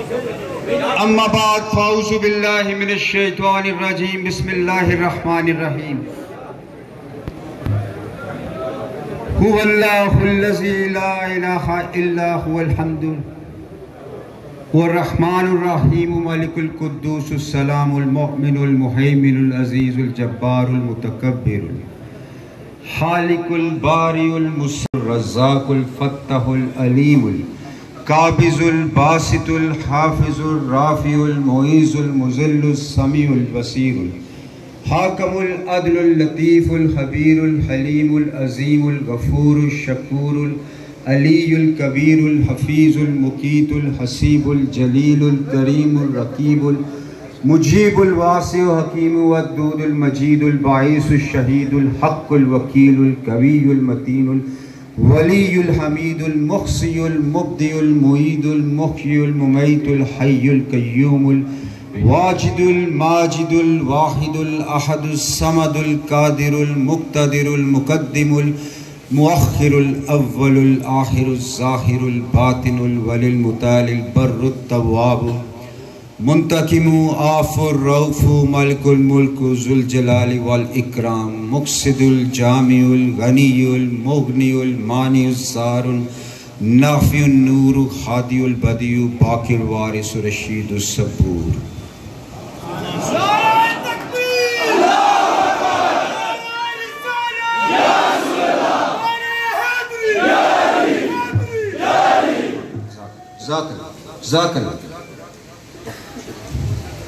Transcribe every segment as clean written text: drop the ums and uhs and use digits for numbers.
अम्मा बाद फ़ाऊज़ु बिल्लाहि मिनश शैतानिर रजीम बिस्मिल्लाहिर रहमानिर रहीम हुवल्लाहुल्लज़ी ला इलाहा इल्ला हुवल हम्दु वर्रहमानुर रहीम मलिकुल कुद्दूसुस सलामुल मुअमिनुल मुहैमिनुल अज़ीज़ुल जब्बारुल मुतकब्बिरुल खालिकुल बारिउल मुस्सिर रज़्ज़ाकुल फत्ताहुल अलीमुल काबिज़ुल बासितुल हाफिज़ुल राफ़िउल मुईज़ुल मुज़िल्लुस समीउल बसीरुल हाकमुल अदलुल लतीफ़ुल खबीरुल हलीमुल अज़ीमुल गफ़ूरुल शकूरुल अलीयुल कबीरुल हफ़ीज़ुल मुक़ीतुल हसीबुल जलीलुल करीमुल रकीबुल मुजीबुल वासिउ हकीमुल वद्दूदुल मजीदुल बाइसुल शहीदुल हक़्क़ुल वकीलुल कवियुल मतीनुल वलीयुल हमीदुल मुहसियुल मुब्दिउल मुईदुल मुहयियुल मुमीतुल हय्युल क़य्यूमुल वाजिदुल माजिदुल वाहिदुल अहदुस समदुल कादिरुल मुक़्तदिरुल मुक़द्दिमुल मुअख्खिरुल अव्वलुल आखिरुज़ ज़ाहिरुल बातिनुल वलिल मुतालिल बर्रुत तव्वाबु मुंतकिमु आफुर रऊफ़ु मलिकुल मुल्कु ज़ुल जलाली वल इकराम मुक़सिदुल जामिउल गनीयुल मुग़नियुल मानिउस सारुल नाफ़िउन नूरु हादियुल बदियु बाक़िल वारिसुर रशीदुस सबूर।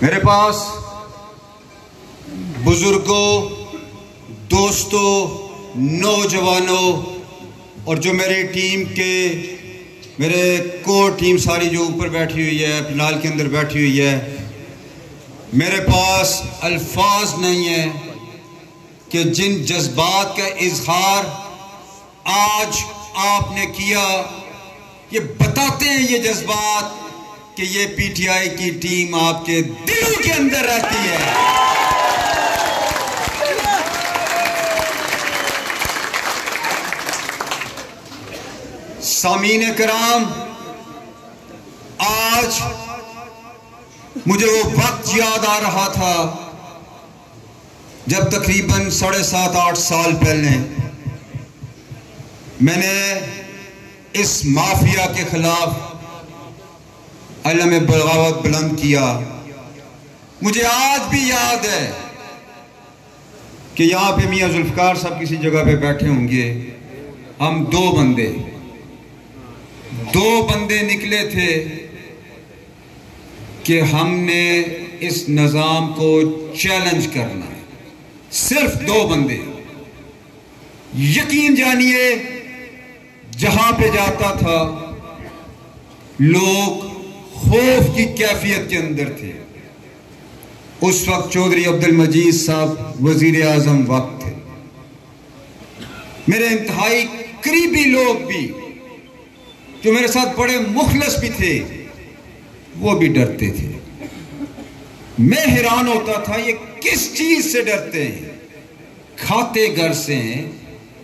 मेरे पास बुजुर्गों, दोस्तों, नौजवानों और जो मेरी टीम के मेरे कोर टीम सारी जो ऊपर बैठी हुई है, फिलहाल के अंदर बैठी हुई है, मेरे पास अल्फाज नहीं है कि जिन जज्बात का इजहार आज आपने किया, ये बताते हैं ये जज्बात कि ये पीटीआई की टीम आपके दिलों के अंदर रहती है। सामीन कराम, आज मुझे वो वक्त याद आ रहा था जब तकरीबन 7.5-8 साल पहले मैंने इस माफिया के खिलाफ अलम बगावत बुलंद किया। मुझे आज भी याद है कि यहाँ पे मियाँ जुल्फ़िकार साहब किसी जगह पे बैठे होंगे, हम दो बंदे निकले थे कि हमने इस निज़ाम को चैलेंज करना है। सिर्फ 2 बंदे। यकीन जानिए, जहां पे जाता था लोग खौफ की कैफियत के अंदर थे। उस वक्त चौधरी अब्दुल मजीद साहब वजीर आजम वक्त थे। मेरे इंतहाई करीबी लोग भी जो मेरे साथ बड़े मुखलस भी थे, वो भी डरते थे। मैं हैरान होता था ये किस चीज से डरते हैं। खाते घर से हैं,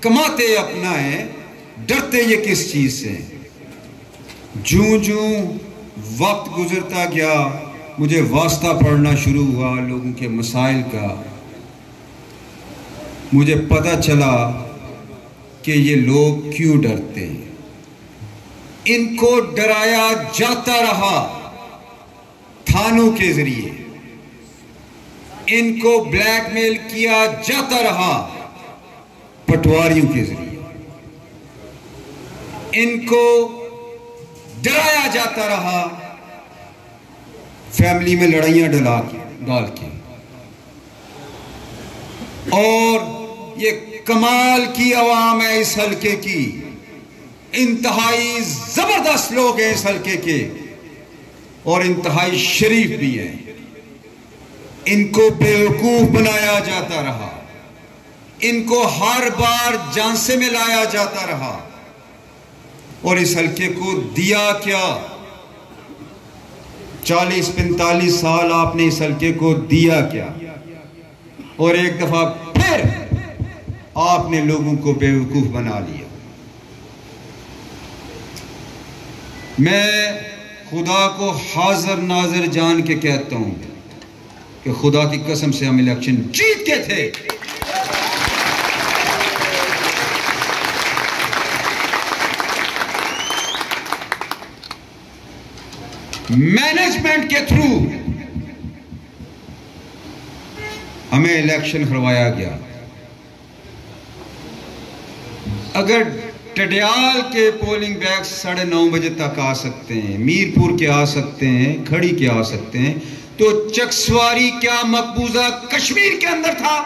कमाते अपना है, डरते ये किस चीज से। जूं वक्त गुजरता गया, मुझे वास्ता पढ़ना शुरू हुआ लोगों के मसाइल का। मुझे पता चला कि ये लोग क्यों डरते हैं। इनको डराया जाता रहा थानों के जरिए, इनको ब्लैकमेल किया जाता रहा पटवारियों के जरिए, इनको डराया जाता रहा फैमिली में लड़ाइयां डाल के। और ये कमाल की आवाम है इस हल्के की, इंतहाई जबरदस्त लोग हैं इस हल्के के और इंतहाई शरीफ भी हैं। इनको बेवकूफ बनाया जाता रहा, इनको हर बार झांसे में लाया जाता रहा। और इस हल्के को दिया क्या? 40-45 साल आपने इस हल्के को दिया क्या? और एक दफा फिर आपने लोगों को बेवकूफ बना लिया। मैं खुदा को हाजिर नाजिर जान के कहता हूं कि खुदा की कसम से हम इलेक्शन जीत के थे। मैनेजमेंट के थ्रू हमें इलेक्शन करवाया गया। अगर टडियाल के पोलिंग बैग्स 9:30 बजे तक आ सकते हैं, मीरपुर के आ सकते हैं, खड़ी के आ सकते हैं, तो चकसवारी क्या मकबूजा कश्मीर के अंदर था?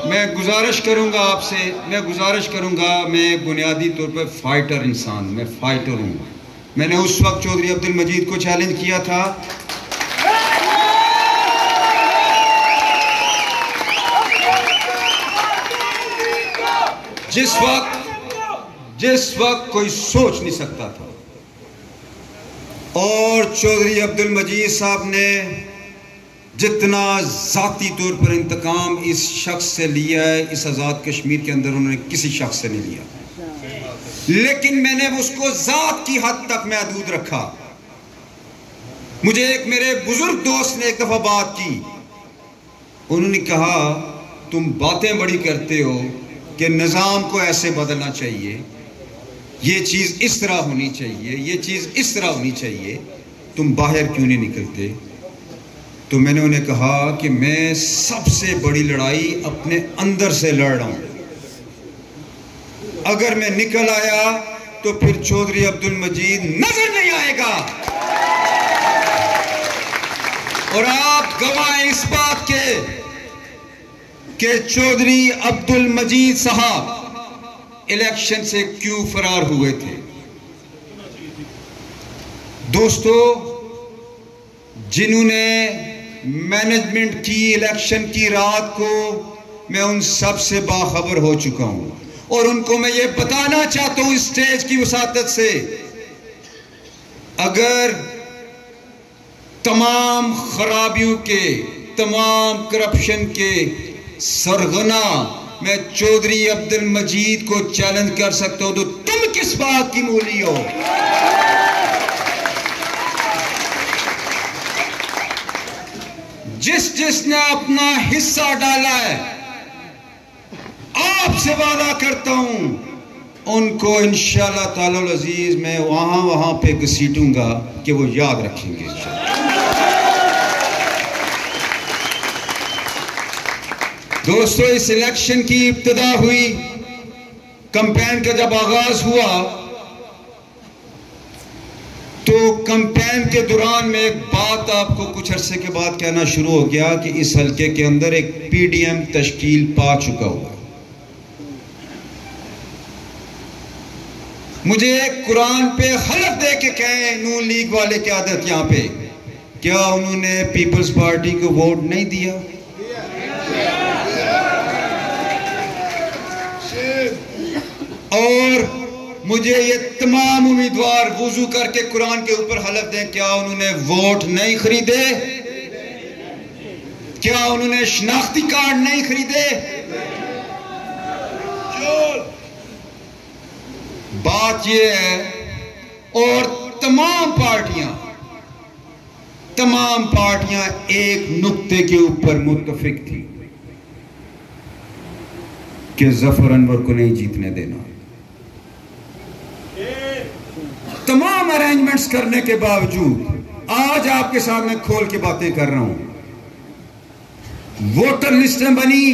मैं गुजारिश करूंगा आपसे, मैं बुनियादी तौर पर फाइटर इंसान, मैं फाइटर हूं। मैंने उस वक्त चौधरी अब्दुल मजीद को चैलेंज किया था। जिस वक्त कोई सोच नहीं सकता था, और चौधरी अब्दुल मजीद साहब ने जितना जाती तौर पर इंतकाम इस शख्स से लिया है, इस आज़ाद कश्मीर के अंदर उन्होंने किसी शख्स से नहीं लिया, लेकिन मैंने उसको जात की हद तक महदूद रखा। मुझे एक मेरे बुजुर्ग दोस्त ने एक दफा बात की, उन्होंने कहा तुम बातें बड़ी करते हो कि निज़ाम को ऐसे बदलना चाहिए, ये चीज़ इस तरह होनी चाहिए, ये चीज़ इस तरह होनी चाहिए, तुम बाहर क्यों नहीं निकलते? तो मैंने उन्हें कहा कि मैं सबसे बड़ी लड़ाई अपने अंदर से लड़ रहा हूं। अगर मैं निकल आया तो फिर चौधरी अब्दुल मजीद नजर नहीं आएगा। और आप गवाह इस बात के कि चौधरी अब्दुल मजीद साहब इलेक्शन से क्यों फरार हुए थे। दोस्तों, जिन्होंने मैनेजमेंट की इलेक्शन की रात को, मैं उन सब से बाखबर हो चुका हूं और उनको मैं ये बताना चाहता हूं इस स्टेज की वसातत से, अगर तमाम खराबियों के, तमाम करप्शन के सरगना मैं चौधरी अब्दुल मजीद को चैलेंज कर सकता हूं, तो तुम किस बात की मूली हो? जिसने अपना हिस्सा डाला है, आपसे वादा करता हूं उनको इंशाअल्लाह ताला अजीज मैं वहां पे घसीटूंगा कि वो याद रखेंगे। दोस्तों, इस इलेक्शन की इब्तिदा हुई, कैंपेन का जब आगाज हुआ तो कैंपेन के दौरान में एक बात आपको कुछ अरसे के बाद कहना शुरू हो गया कि इस हल्के के अंदर एक पीडीएम तश्कील पा चुका हुआ। मुझे कुरान पे हलफ दे के कहें नून लीग वाले की आदत यहां पे, क्या उन्होंने पीपल्स पार्टी को वोट नहीं दिया? और मुझे ये तमाम उम्मीदवार वुजू करके कुरान के ऊपर हलफ दें, क्या उन्होंने वोट नहीं खरीदे? क्या उन्होंने शनाख्ती कार्ड नहीं खरीदे? बात ये है, और तमाम पार्टियां एक नुक्ते के ऊपर मुत्तफिक थी कि जफर अनवर को नहीं जीतने देना। तमाम अरेंजमेंट्स करने के बावजूद आज आपके सामने खोल के बातें कर रहा हूं, वोटर लिस्टें बनी,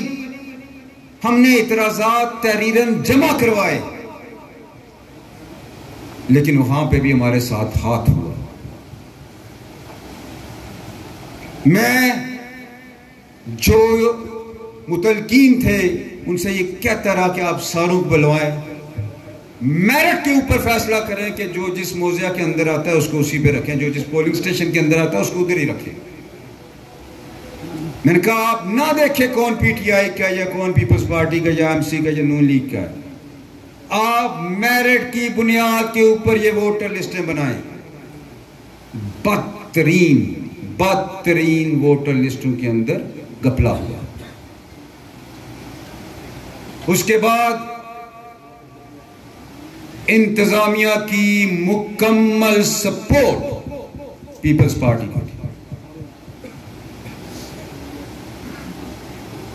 हमने इतराजात तहरीरन जमा करवाए, लेकिन वहां पे भी हमारे साथ हाथ हुआ। मैं जो मुतलकीन थे उनसे ये कहता रहा कि आप सारूक बुलवाएं, मेरिट के ऊपर फैसला करें कि जो जिस मौज़िया के अंदर आता है उसको उसी पे रखें, जो जिस पोलिंग स्टेशन के अंदर आता है उसको उधर ही रखें। मैंने कहा आप ना देखें कौन पीटीआई का या कौन पीपल्स पार्टी का या एमसी का या नून लीग का, आप मेरिट की बुनियाद के ऊपर ये वोटर लिस्टें बनाएं। बदतरीन बदतरीन वोटर लिस्टों के अंदर घपला हुआ। उसके बाद इंतजामिया की मुकम्मल सपोर्ट पीपल्स पार्टी को थी,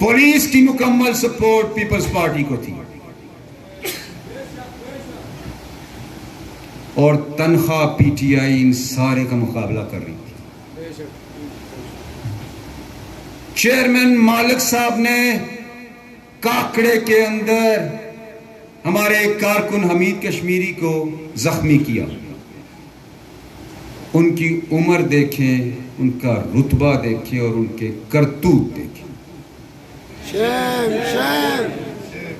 पुलिस की मुकम्मल सपोर्ट पीपल्स पार्टी को थी, और तनख्वाह पीटीआई इन सारे का मुकाबला कर रही थी। चेयरमैन मालिक साहब ने काकड़े के अंदर हमारे कारकुन हमीद कश्मीरी को जख्मी किया। उनकी उम्र देखें, उनका रुतबा देखें और उनके करतूत देखें।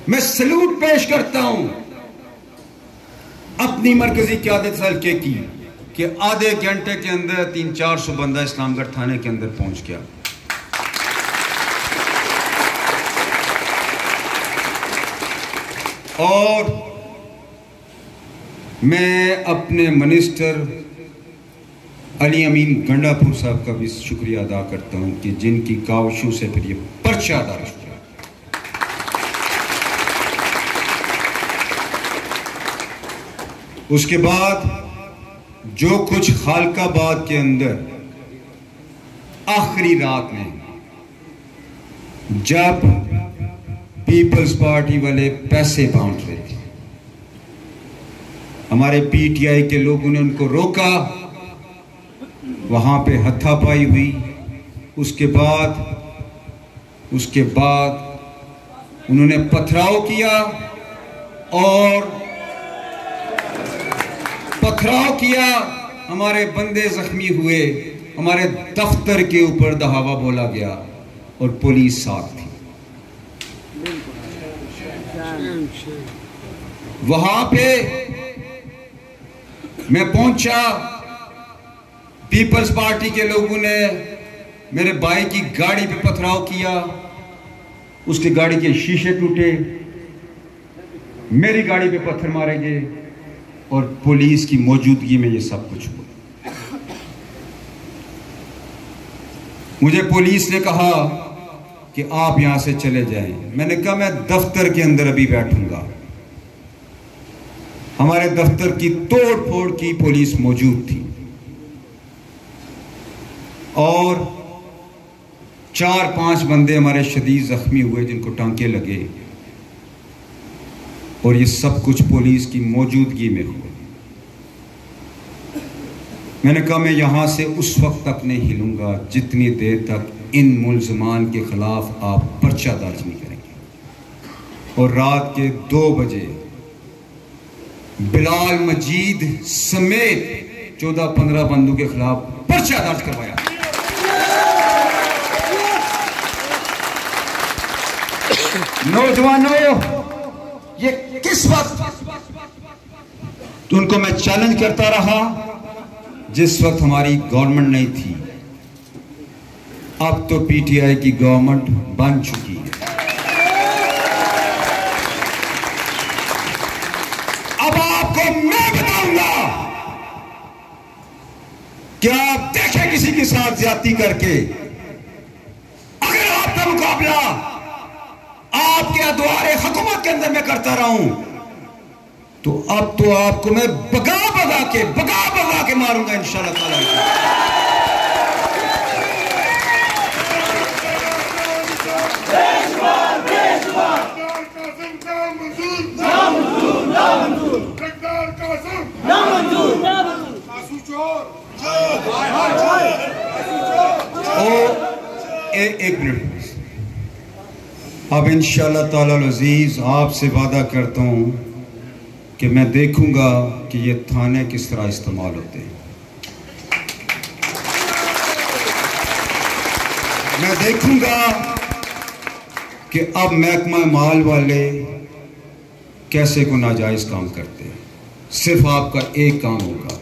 मैं सलूट पेश करता हूं अपनी मरकजी क़यादत हल्के की कि आधे घंटे के अंदर 300-400 बंदा इस्लामगढ़ थाने के अंदर पहुंच गया। और मैं अपने मिनिस्टर अली अमीन गंडापुर साहब का भी शुक्रिया अदा करता हूं कि जिनकी काविशों से फिर ये पर्चा दर्ज हुआ। उसके बाद जो कुछ खालकाबाद के अंदर आखिरी रात में जब पीपल्स पार्टी वाले पैसे बांट रहे थे, हमारे पीटीआई के लोगों ने उनको रोका, वहां पे हथापाई हुई। उसके बाद उन्होंने पथराव किया हमारे बंदे जख्मी हुए, हमारे दफ्तर के ऊपर दहावा बोला गया और पुलिस साथ थी। वहां पे मैं पहुंचा, पीपल्स पार्टी के लोगों ने मेरे भाई की गाड़ी पे पथराव किया, उसकी गाड़ी के शीशे टूटे, मेरी गाड़ी पे पत्थर मारे गए और पुलिस की मौजूदगी में ये सब कुछ हुआ। मुझे पुलिस ने कहा कि आप यहां से चले जाएं। मैंने कहा मैं दफ्तर के अंदर अभी बैठूंगा। हमारे दफ्तर की तोड़ फोड़ की पुलिस मौजूद थी और 4-5 बंदे हमारे शदीद जख्मी हुए जिनको टांके लगे, और ये सब कुछ पुलिस की मौजूदगी में हुआ। मैंने कहा मैं यहां से उस वक्त तक नहीं हिलूंगा जितनी देर तक इन मुल्ज़मान के खिलाफ आप पर्चा दर्ज नहीं करेंगे। और रात के 2 बजे बिलाल मजीद समेत 14-15 बंदों के खिलाफ पर्चा दर्ज करवाया। नौजवानों, ये किस वक्त तो उनको मैं चैलेंज करता रहा, जिस वक्त हमारी गवर्नमेंट नहीं थी। अब तो पीटीआई की गवर्नमेंट बन चुकी है। अब आपको मैं बताऊंगा कि आप देखें किसी के साथ ज्यादती करके, अगर आपका मुकाबला आपके द्वारे हुकूमत के अंदर मैं करता रहूं तो अब तो आपको मैं भगा भगा के मारूंगा इंशाअल्लाह ताला। एक मिनट, अब इंशाअल्लाह ताला अज़ीज़ आपसे वादा करता हूं कि मैं देखूंगा कि ये थाने किस तरह इस्तेमाल होते हैं। मैं देखूंगा कि अब महकमा माल वाले कैसे को नाजायज काम करते हैं। सिर्फ आपका एक काम होगा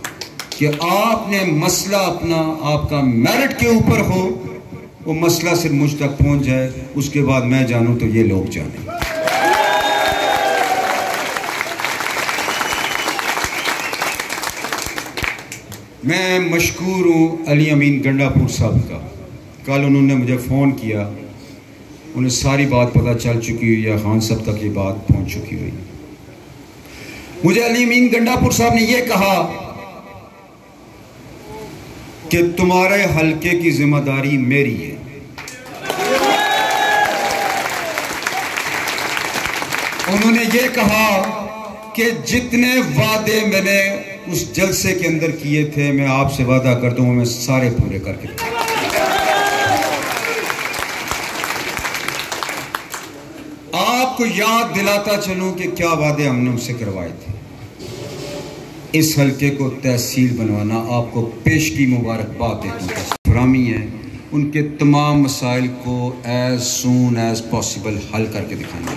कि आपने मसला अपना आपका मेरिट के ऊपर हो, वो मसला सिर्फ मुझ तक पहुंच जाए, उसके बाद मैं जानूं तो ये लोग जाने। मैं मशकूर हूँ अली अमीन गंडापुर साहब का। कल उन्होंने मुझे फ़ोन किया, उन्हें सारी बात पता चल चुकी हुई है, खान साहब तक ये बात पहुँच चुकी हुई। मुझे अली अमीन गंडापुर साहब ने यह कहा कि तुम्हारे हलके की जिम्मेदारी मेरी है। उन्होंने ये कहा कि जितने वादे मैंने उस जलसे के अंदर किए थे, मैं आपसे वादा करता हूं मैं सारे पूरे करके आपको याद दिलाता चलूं कि क्या वादे हमने उनसे करवाए थे। इस हलके को तहसील बनवाना, आपको पेशगी मुबारकबाद देता हूं। फरामी है, उनके तमाम मसाइल को एज सून एज पॉसिबल हल करके दिखाना।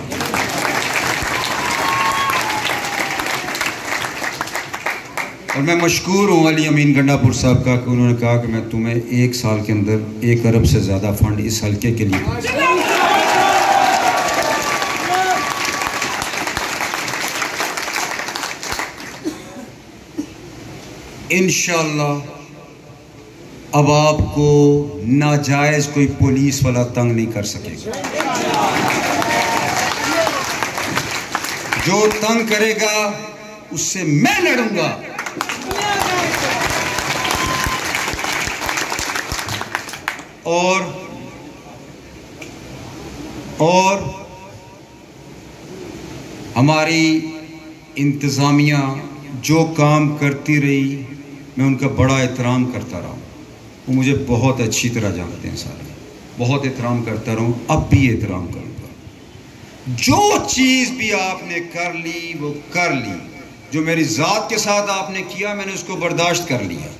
और मैं मशकूर हूँ अली अमीन गंडापुर साहब का कि उन्होंने कहा कि मैं तुम्हें 1 साल के अंदर 1 अरब से ज़्यादा फंड इस हलके के लिए इंशाअल्लाह अब आपको नाजायज़ कोई पुलिस वाला तंग नहीं कर सकेगा। जो तंग करेगा उससे मैं लड़ूंगा। और हमारी इंतज़ामिया जो काम करती रही, मैं उनका बड़ा एहतराम करता रहा हूँ। वो मुझे बहुत अच्छी तरह जानते हैं सारे, बहुत एहतराम करता रहूँ, अब भी एहतराम करूँगा। जो चीज़ भी आपने कर ली वो कर ली, जो मेरी ज़ात के साथ आपने किया मैंने उसको बर्दाश्त कर लिया,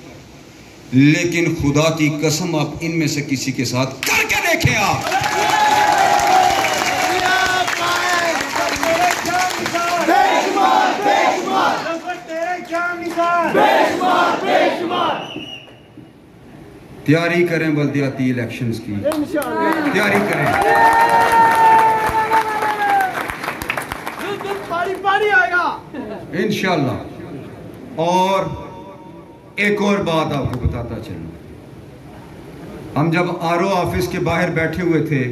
लेकिन खुदा की कसम आप इनमें से किसी के साथ करके देखें। आप तैयारी करें बल्दियाती इलेक्शंस की, तैयारी करें। इंशाअल्लाह। और एक और बात आपको बताता चलूं, हम जब आरओ ऑफिस के बाहर बैठे हुए थे,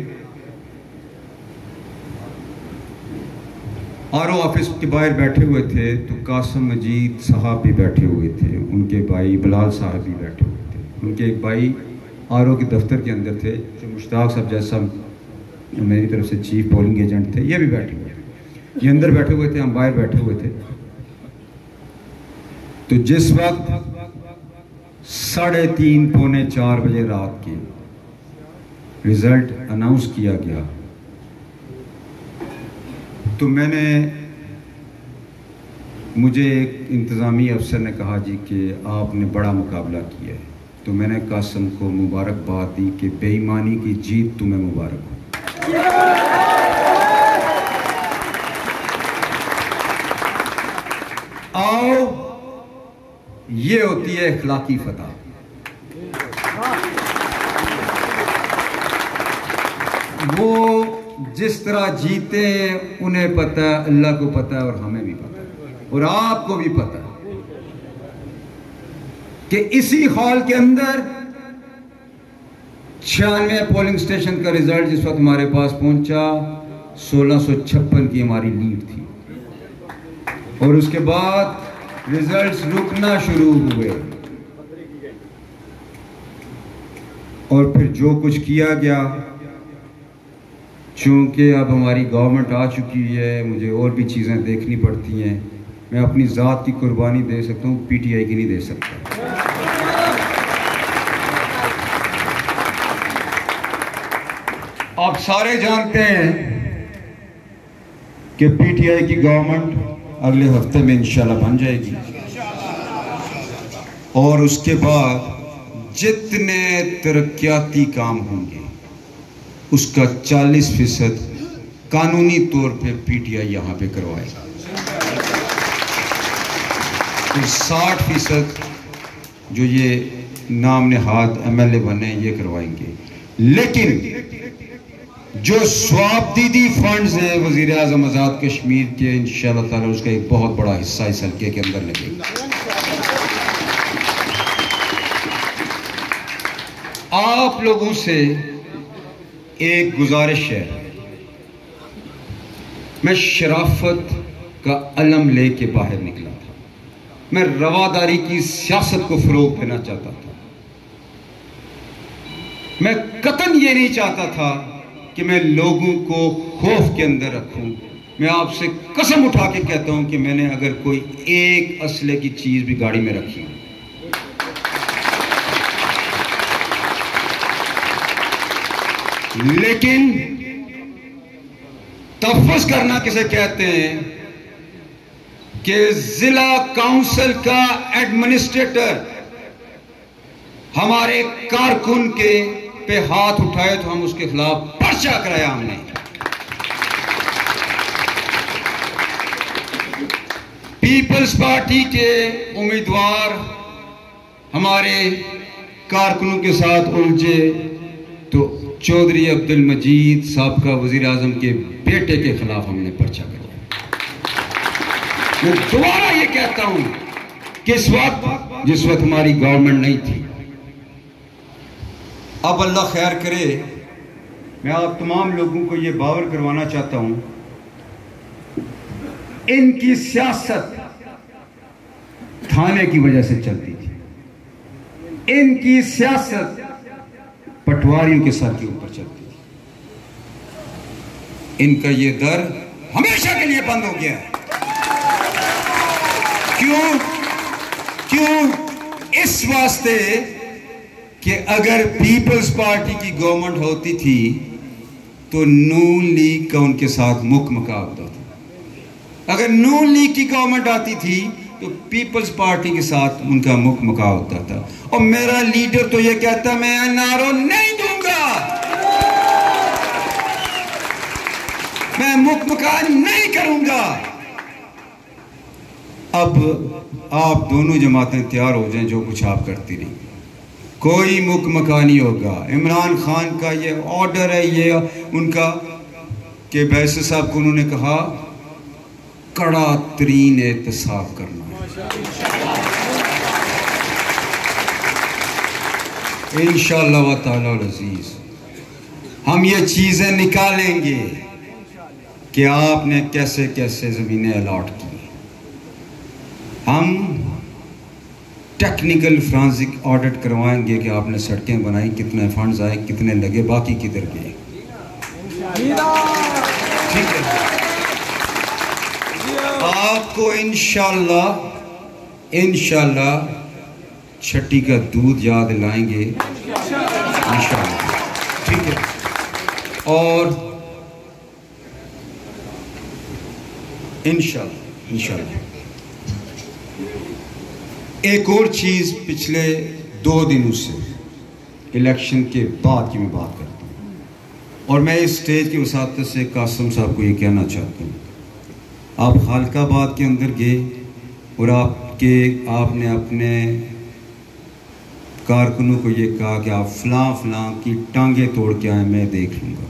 आरओ ऑफिस के बाहर बैठे हुए थे तो कासिम मजीद साहब भी बैठे हुए थे, उनके भाई बिलाल साहब भी बैठे हुए थे, उनके एक भाई आरओ के दफ्तर के अंदर थे जो मुश्ताक साहब जैसा मेरी तरफ से चीफ पोलिंग एजेंट थे, ये भी बैठे हुए थे। ये अंदर बैठे हुए थे, हम बाहर बैठे हुए थे। तो जिस वक्त 3:30 पौने 4 बजे रात के रिजल्ट अनाउंस किया गया तो मुझे एक इंतज़ामी अफसर ने कहा जी कि आपने बड़ा मुकाबला किया है। तो मैंने कासिम को मुबारकबाद दी कि बेईमानी की जीत तुम्हें मुबारक हो। आओ, ये होती है इखलाकी फतह। वो जिस तरह जीते उन्हें पता है, अल्लाह को पता है और हमें भी पता है और आपको भी पता है कि इसी हॉल के अंदर 96 पोलिंग स्टेशन का रिजल्ट जिस वक्त हमारे पास पहुंचा 1656 की हमारी लीड थी और उसके बाद रिजल्ट्स रुकना शुरू हुए और फिर जो कुछ किया गया, चूँकि अब हमारी गवर्नमेंट आ चुकी है, मुझे और भी चीज़ें देखनी पड़ती हैं। मैं अपनी ज़ात की कुर्बानी दे सकता हूँ, पीटीआई की नहीं दे सकता। आप सारे जानते हैं कि पीटीआई की गवर्नमेंट अगले हफ्ते में इंशाल्लाह बन जाएगी और उसके बाद जितने तरक्याती काम होंगे उसका 40% कानूनी तौर पे पीटीआई यहाँ पे करवाएगा, फिर 60% जो ये नाम नेहाद एमएलए बने ये करवाएंगे। लेकिन जो स्वाबदीदी फंड्स हैं वज़ीर आज़म आज़ाद कश्मीर के, इंशाअल्लाह ताला उसका एक बहुत बड़ा हिस्सा इस हल्के के अंदर लगेगा। आप लोगों से एक गुजारिश है, मैं शराफत का अलम लेके बाहर निकला था। मैं रवादारी की सियासत को फरोग देना चाहता था। मैं कतन ये नहीं चाहता था कि मैं लोगों को खौफ के अंदर रखूं। मैं आपसे कसम उठा के कहता हूं कि मैंने अगर कोई एक असले की चीज भी गाड़ी में रखी हो, लेकिन तहफ़्फ़ुज़ करना किसे कहते हैं कि जिला काउंसिल का एडमिनिस्ट्रेटर हमारे कारकुन के पे हाथ उठाए तो हम उसके खिलाफ पर्चा कराया हमने। पीपल्स पार्टी के उम्मीदवार हमारे कारकुनों के साथ उलझे तो चौधरी अब्दुल मजीद साहब का वजीर आजम के बेटे के खिलाफ हमने पर्चा कराया। मैं दोबारा ये कहता हूं कि इस वक्त जिस वक्त हमारी गवर्नमेंट नहीं थी, अब अल्लाह खैर करे, मैं आप तमाम लोगों को ये बावर करवाना चाहता हूं, इनकी सियासत थाने की वजह से चलती थी। इनकी सियासत पटवारियों के सर के ऊपर चलती थी। इनका ये दर हमेशा के लिए बंद हो गया है। क्यों? इस वास्ते कि अगर पीपल्स पार्टी की गवर्नमेंट होती थी तो नून लीग का उनके साथ मुकाबला था। अगर नून लीग की गवर्नमेंट आती थी तो पीपल्स पार्टी के साथ उनका मुकाबला था। और मेरा लीडर तो ये कहता, मैं एनआरओ नहीं दूंगा, मैं मुकाबला नहीं करूंगा। अब आप दोनों जमातें तैयार हो जाएं, जो कुछ आप करती रही, कोई मुकमका नहीं होगा। इमरान खान का ये ऑर्डर है, ये उनका कि बैस साहब को उन्होंने कहा कड़ा तरीन एहतसाब करना है। इंशाअल्लाह ताला अज़ीज़ हम ये चीज़ें निकालेंगे कि आपने कैसे कैसे ज़मीनें अलॉट की। हम टेक्निकल फ्रांसिक ऑडिट करवाएंगे कि आपने सड़कें बनाई, कितने फंड्स आए, कितने लगे, बाकी किधर गए। ठीक है, आपको इंशाल्लाह छठी का दूध याद लाएंगे इंशाल्लाह। ठीक है, और इंशाल्लाह एक और चीज़, पिछले 2 दिनों से इलेक्शन के बाद की मैं बात करता हूँ, और मैं इस स्टेज की वसातत से कासिम साहब को ये कहना चाहता हूँ, आप खालकाबाद के अंदर गए और आपने अपने कारकुनों को ये कहा कि आप फलां की टांगे तोड़ के आए, मैं देख लूँगा।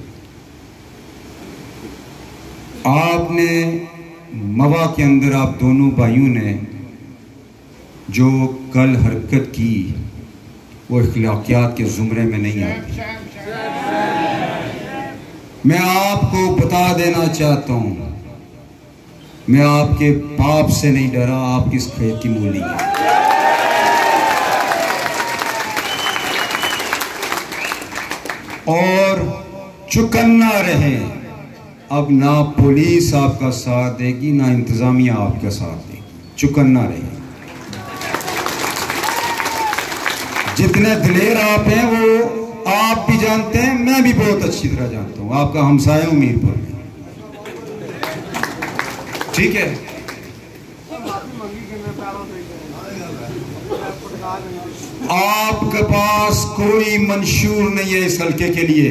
आपने मवा के अंदर आप दोनों भाइयों ने जो कल हरकत की वो अखलाकियात के ज़ुमरे में नहीं आती। मैं आपको बता देना चाहता हूँ, मैं आपके पाप से नहीं डरा, आप किस खेत की मूली है। और चुकन्ना रहे, अब ना पुलिस आपका साथ देगी ना इंतजामिया आपका साथ देगी। चुकन्ना रहे। जितने दिलेर आप हैं वो आप भी जानते हैं, मैं भी बहुत अच्छी तरह जानता हूं। आपका हमसाया हूं मीरपुर में, ठीक है। आपके पास कोई मंशूर नहीं है इस हल्के के लिए।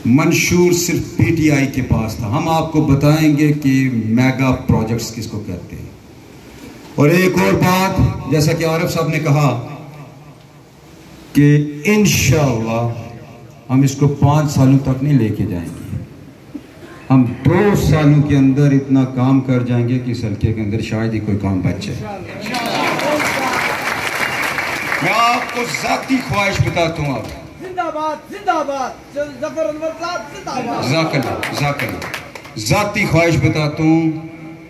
मंशूर सिर्फ पीटीआई के पास था। हम आपको बताएंगे कि मेगा प्रोजेक्ट्स किसको कहते हैं। और एक और बात, जैसा कि आरिफ साहब ने कहा कि इंशाअल्लाह हम इसको 5 सालों तक नहीं लेके जाएंगे, हम 2 सालों के अंदर इतना काम कर जाएंगे कि इस हल्के के अंदर शायद ही कोई काम बच जाए। मैं आपको ज़ाती ख्वाहिश बताता हूँ। आप जिंदाबाद जिंदाबाद जफर अनवर साहब जिंदाबाद। ज़ाती ख्वाहिश बताता हूँ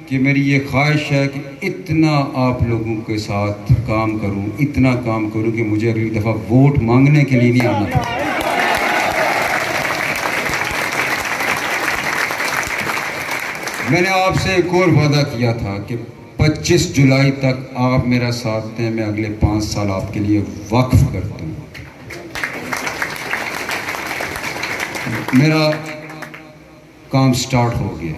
कि मेरी ये ख्वाहिश है कि इतना आप लोगों के साथ काम करूँ, इतना काम करूँ कि मुझे अगली दफ़ा वोट मांगने के लिए नहीं आना पड़े। मैंने आपसे एक और वादा किया था कि 25 जुलाई तक आप मेरा साथ दें, मैं अगले 5 साल आपके लिए वक्फ करता हूँ। मेरा काम स्टार्ट हो गया।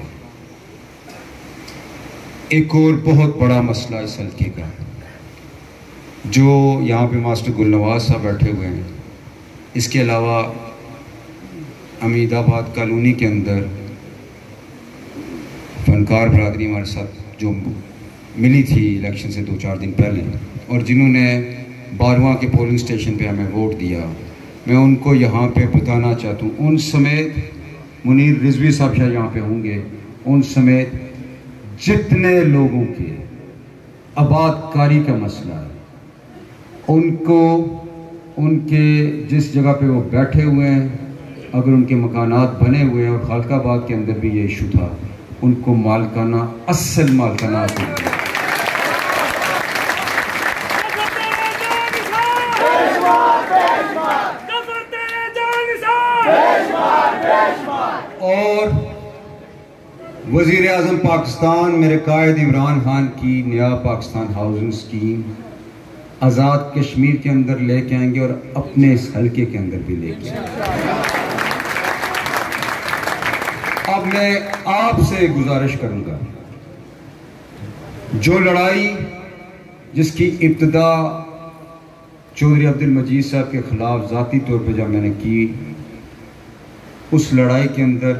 एक और बहुत बड़ा मसला इस हल्के का, जो यहाँ पे मास्टर गुलनवाज साहब बैठे हुए हैं, इसके अलावा अमीदाबाद कॉलोनी के अंदर फनकार बरादरी हमारे साथ जो मिली थी इलेक्शन से 2-4 दिन पहले, और जिन्होंने 12वां के पोलिंग स्टेशन पे हमें वोट दिया, मैं उनको यहाँ पे बताना चाहता हूँ, उन समेत मुनीर रिजवी साहब शायद यहाँ पे होंगे, उन समेत जितने लोगों के आबादकारी का मसला है, उनको उनके जिस जगह पे वो बैठे हुए हैं, अगर उनके मकानात बने हुए हैं, और खालकाबाद के अंदर भी ये इशू था, उनको मालकाना असल मालकाना और वज़ीर आज़म पाकिस्तान मेरे कायद इमरान खान की नया पाकिस्तान हाउसिंग स्कीम आज़ाद कश्मीर के अंदर लेके आएंगे और अपने इस हल्के के अंदर भी लेके आएंगे। अब मैं आपसे गुजारिश करूंगा, जो लड़ाई जिसकी इब्तिदा चौधरी अब्दुल मजीद साहब के ख़िलाफ़ ज़ाती तौर पर जब मैंने की, उस लड़ाई के अंदर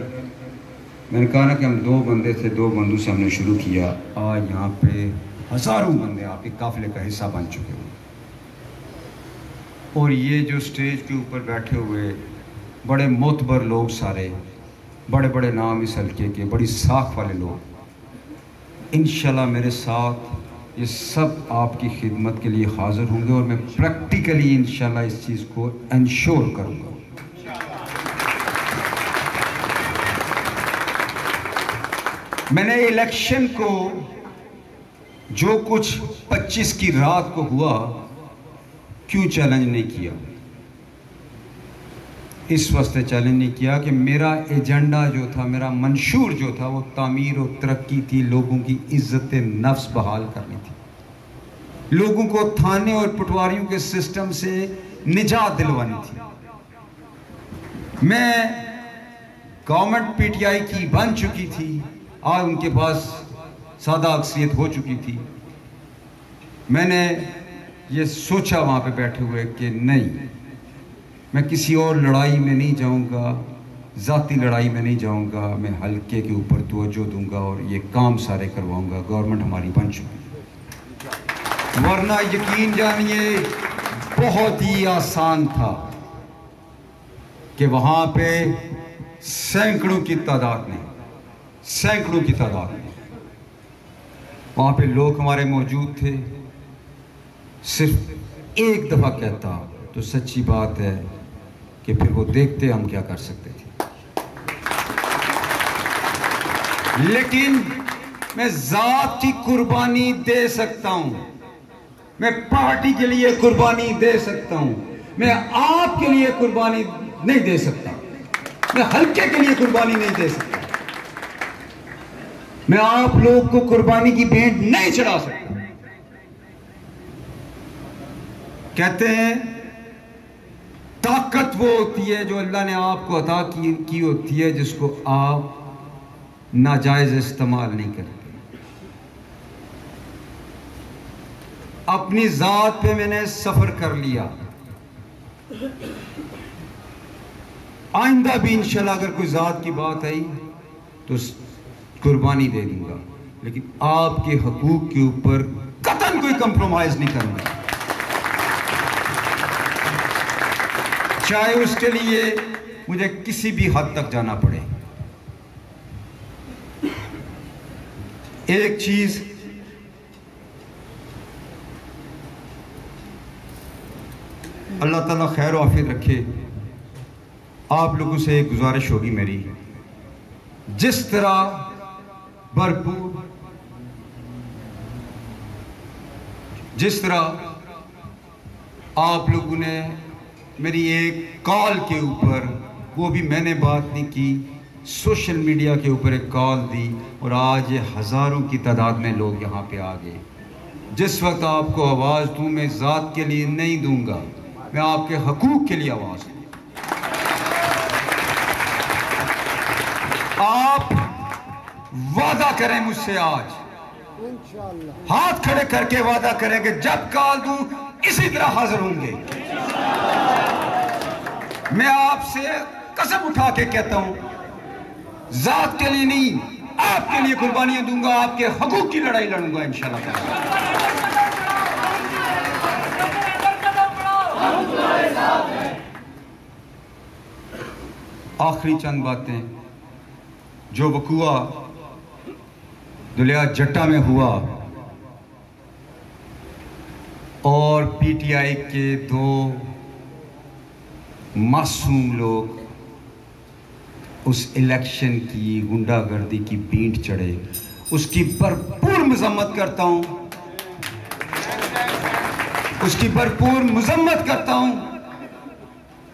मैंने कहा ना कि हम 2 बंदे थे, 2 बंदों से हमने शुरू किया। आज यहाँ पे हज़ारों बंदे आपके काफ़िले का हिस्सा बन चुके हैं, और ये जो स्टेज के ऊपर बैठे हुए बड़े मोतबर लोग, सारे बड़े बड़े नाम इस हल्के के, बड़ी साख वाले लोग, इंशाल्लाह मेरे साथ ये सब आपकी खिदमत के लिए हाज़िर होंगे, और मैं प्रैक्टिकली इंशाल्लाह इस चीज़ को इंश्योर करूँगा। मैंने इलेक्शन को जो कुछ 25 की रात को हुआ, क्यों चैलेंज नहीं किया? इस वास्ते चैलेंज नहीं किया कि मेरा एजेंडा जो था, मेरा मंशूर जो था, वो तामीर और तरक्की थी, लोगों की इज्जत नफ्स बहाल करनी थी, लोगों को थाने और पटवारियों के सिस्टम से निजात दिलवानी थी। मैं गवर्नमेंट पीटीआई की बन चुकी थी, आज उनके पास सादा अक्सियत हो चुकी थी। मैंने ये सोचा वहाँ पे बैठे हुए कि नहीं, मैं किसी और लड़ाई में नहीं जाऊँगा, ज़ाती लड़ाई में नहीं जाऊँगा, मैं हल्के के ऊपर तवज्जो दूँगा और ये काम सारे करवाऊँगा। गवर्नमेंट हमारी बन चुकी है, वरना यकीन जानिए बहुत ही आसान था कि वहाँ पे सैकड़ों की तादाद में वहाँ पे लोग हमारे मौजूद थे। सिर्फ एक दफ़ा कहता तो सच्ची बात है कि फिर वो देखते हम क्या कर सकते थे। लेकिन मैं ज़ात की कुर्बानी दे सकता हूँ, मैं पार्टी के लिए कुर्बानी दे सकता हूँ, मैं आपके लिए कुर्बानी नहीं दे सकता, मैं हल्के के लिए कुर्बानी नहीं दे सकता, मैं आप लोग को कुर्बानी की भेंट नहीं चढ़ा सकता। कहते हैं ताकत वो होती है जो अल्लाह ने आपको अता की होती है, जिसको आप नाजायज इस्तेमाल नहीं करते। अपनी जात पे मैंने सफर कर लिया, आइंदा भी इंशाल्लाह अगर कोई जात की बात आई तो कुर्बानी दे दूंगा, लेकिन आपके हकूक के ऊपर कतई कोई कंप्रोमाइज नहीं करूंगा, चाहे उसके लिए मुझे किसी भी हद तक जाना पड़े। एक चीज अल्लाह ताला खैर व आफियत रखे। आप लोगों से एक गुजारिश होगी मेरी, जिस तरह आप लोगों ने मेरी एक कॉल के ऊपर, वो भी मैंने बात नहीं की, सोशल मीडिया के ऊपर एक कॉल दी और आज ये हज़ारों की तादाद में लोग यहाँ पे आ गए। जिस वक्त आपको आवाज़ दूँ, मैं ज़ात के लिए नहीं दूंगा, मैं आपके हकूक़ के लिए आवाज़ दूँ। आप वादा करें मुझसे, आज हाथ खड़े करके वादा करें कि जब कॉल दूं इसी तरह हाजिर होंगे। मैं आपसे कसम उठा के कहता हूं, जात के लिए नहीं, आपके लिए कुर्बानियां दूंगा, आपके हकूक की लड़ाई लड़ूंगा इंशाल्लाह। आखिरी चंद बातें, जो वक़ुआ दुलिया जट्टा में हुआ और पीटीआई के 2 मासूम लोग उस इलेक्शन की गुंडागर्दी की पीठ चढ़े, उसकी भरपूर मजम्मत करता हूं, उसकी भरपूर मजम्मत करता हूं।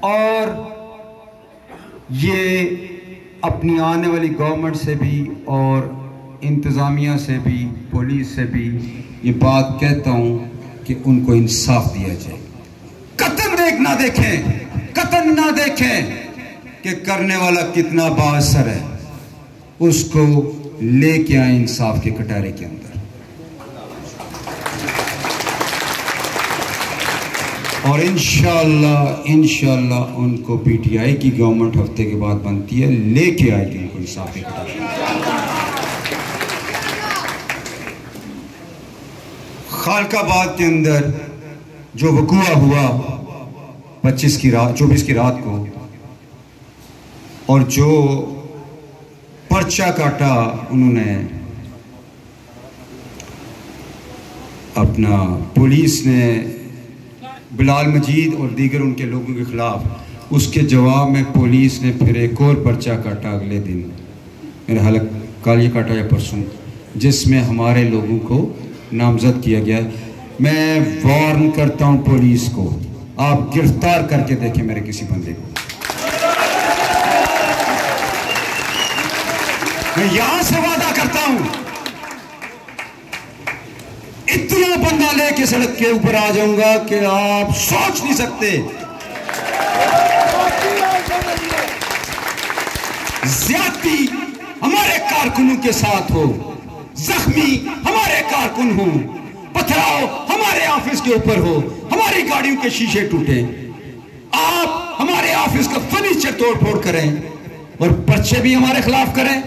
और ये अपनी आने वाली गवर्नमेंट से भी और इंतज़ामिया से भी, पुलिस से भी ये बात कहता हूँ कि उनको इंसाफ दिया जाए। कतल ना देखें कि करने वाला कितना बाअसर है, उसको लेके आए इंसाफ के कटारे के अंदर। और इंशाअल्लाह उनको पीटीआई की गवर्नमेंट हफ्ते के बाद बनती है, लेके आएगी उनको इंसाफ के कटारे। खालकाबाद के अंदर जो वक़ुआ हुआ 24 की रात को, और जो पर्चा काटा उन्होंने, अपना पुलिस ने बिलाल मजीद और दीगर उनके लोगों के खिलाफ, उसके जवाब में पुलिस ने फिर एक और पर्चा काटा अगले दिन, मेरे हालत कल ये काटा या परसों, जिसमें हमारे लोगों को नामजद किया गया। मैं वार्न करता हूं पुलिस को, आप गिरफ्तार करके देखें मेरे किसी बंदे को। मैं यहां से वादा करता हूं, इतना बंदा लेके सड़क के ऊपर आ जाऊंगा कि आप सोच नहीं सकते। ज्यादती हमारे कारकुनों के साथ हो, जख्मी हमारे कारकुन हो, पथराव हमारे ऑफिस के ऊपर हो, हमारी गाड़ियों के शीशे टूटे, आप हमारे ऑफिस का फर्नीचर तोड़ फोड़ करें और पर्चे भी हमारे खिलाफ करें,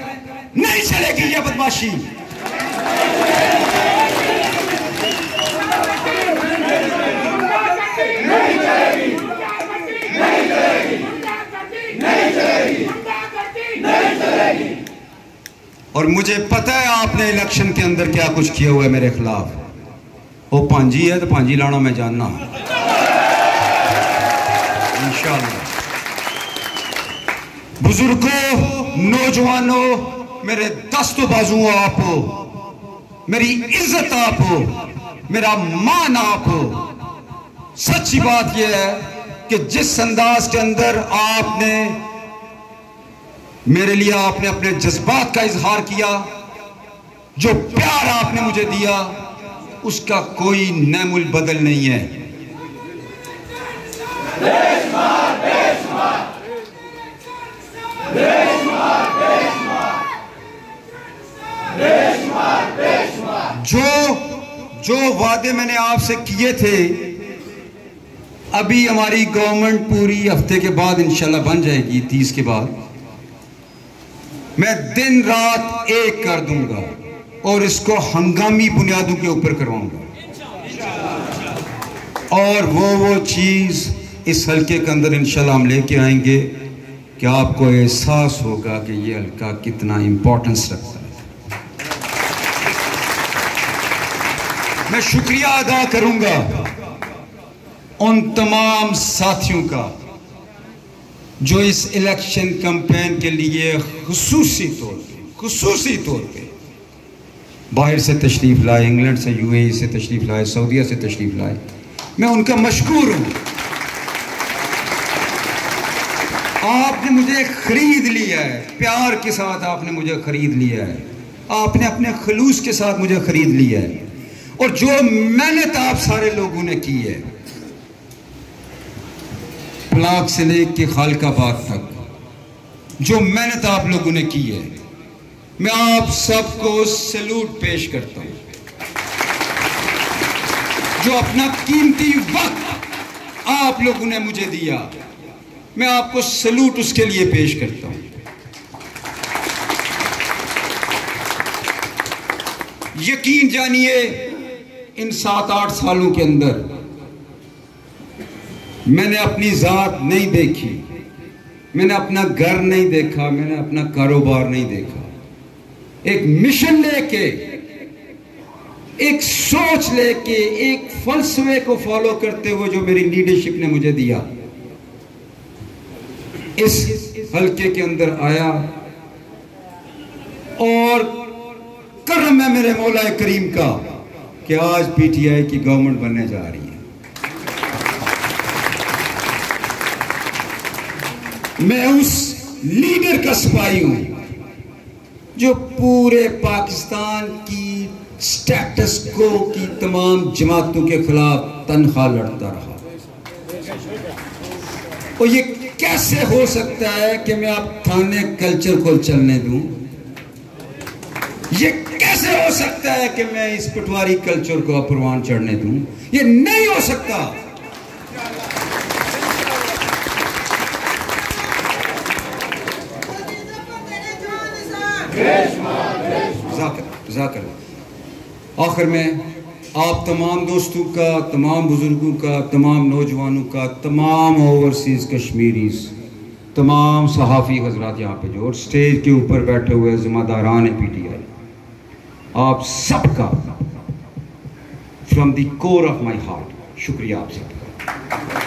नहीं चलेगी यह बदमाशी। और मुझे पता है आपने इलेक्शन के अंदर क्या कुछ किया हुआ है मेरे खिलाफ। वो पांजी है तो पांजी लाना मैं जानना इंशाअल्लाह। बुजुर्गों, नौजवानों, मेरे दस्तों बाजुओं आप हो, मेरी इज्जत आप हो, मेरा मान आप हो। सच्ची बात यह है कि जिस अंदाज के अंदर आपने मेरे लिए आपने अपने जज्बात का इजहार किया, जो प्यार आपने मुझे दिया, उसका कोई नैमुल बदल नहीं है। जो वादे मैंने आपसे किए थे, अभी हमारी गवर्नमेंट पूरी हफ्ते के बाद इंशाल्लाह बन जाएगी, 30 के बाद मैं दिन रात एक कर दूंगा और इसको हंगामी बुनियादों के ऊपर करवाऊंगा। और वो चीज इस हल्के के अंदर इंशाल्लाह हम लेके आएंगे कि आपको एहसास होगा कि ये हल्का कितना इंपॉर्टेंस रखता है। मैं शुक्रिया अदा करूंगा उन तमाम साथियों का जो इस इलेक्शन कैंपेन के लिए खुसूसी तौर पे बाहर से तशरीफ़ लाए, इंग्लैंड से, यूएई से तशरीफ़ लाए, सऊदीया से तशरीफ़ लाए, मैं उनका मशकूर हूँ। आपने मुझे खरीद लिया है, प्यार के साथ आपने मुझे खरीद लिया है, आपने अपने खलूस के साथ मुझे खरीद लिया है। और जो मेहनत आप सारे लोगों ने की है, प्लाक से लेके खालकाबाद तक, जो मेहनत आप लोगों ने की है, मैं आप सबको सैल्यूट पेश करता हूं। जो अपना कीमती वक्त आप लोगों ने मुझे दिया, मैं आपको सैल्यूट उसके लिए पेश करता हूं। यकीन जानिए, इन 7-8 सालों के अंदर मैंने अपनी जात नहीं देखी, मैंने अपना घर नहीं देखा, मैंने अपना कारोबार नहीं देखा। एक मिशन लेके, एक सोच लेके, एक फलसफे को फॉलो करते हुए जो मेरी लीडरशिप ने मुझे दिया, इस हल्के के अंदर आया। और करम है मेरे मौला करीम का कि आज पीटीआई की गवर्नमेंट बनने जा रही है। मैं उस लीडर का सिपाही हूं जो पूरे पाकिस्तान की स्टेटस को की तमाम जमातों के खिलाफ तनख्वाह लड़ता रहा। और ये कैसे हो सकता है कि मैं आप थाने कल्चर को चलने दूं? ये कैसे हो सकता है कि मैं इस पटवारी कल्चर को परवान चढ़ने दूं? ये नहीं हो सकता। आखिर में आप तमाम दोस्तों का, तमाम बुजुर्गों का, तमाम नौजवानों का, तमाम ओवरसीज़ कश्मीरीज़, तमाम सहाफ़ी हजरात यहाँ पे जो और स्टेज के ऊपर बैठे हुए ज़िम्मेदारान पीटीआई, आप सबका from the core of my heart शुक्रिया आप सबका।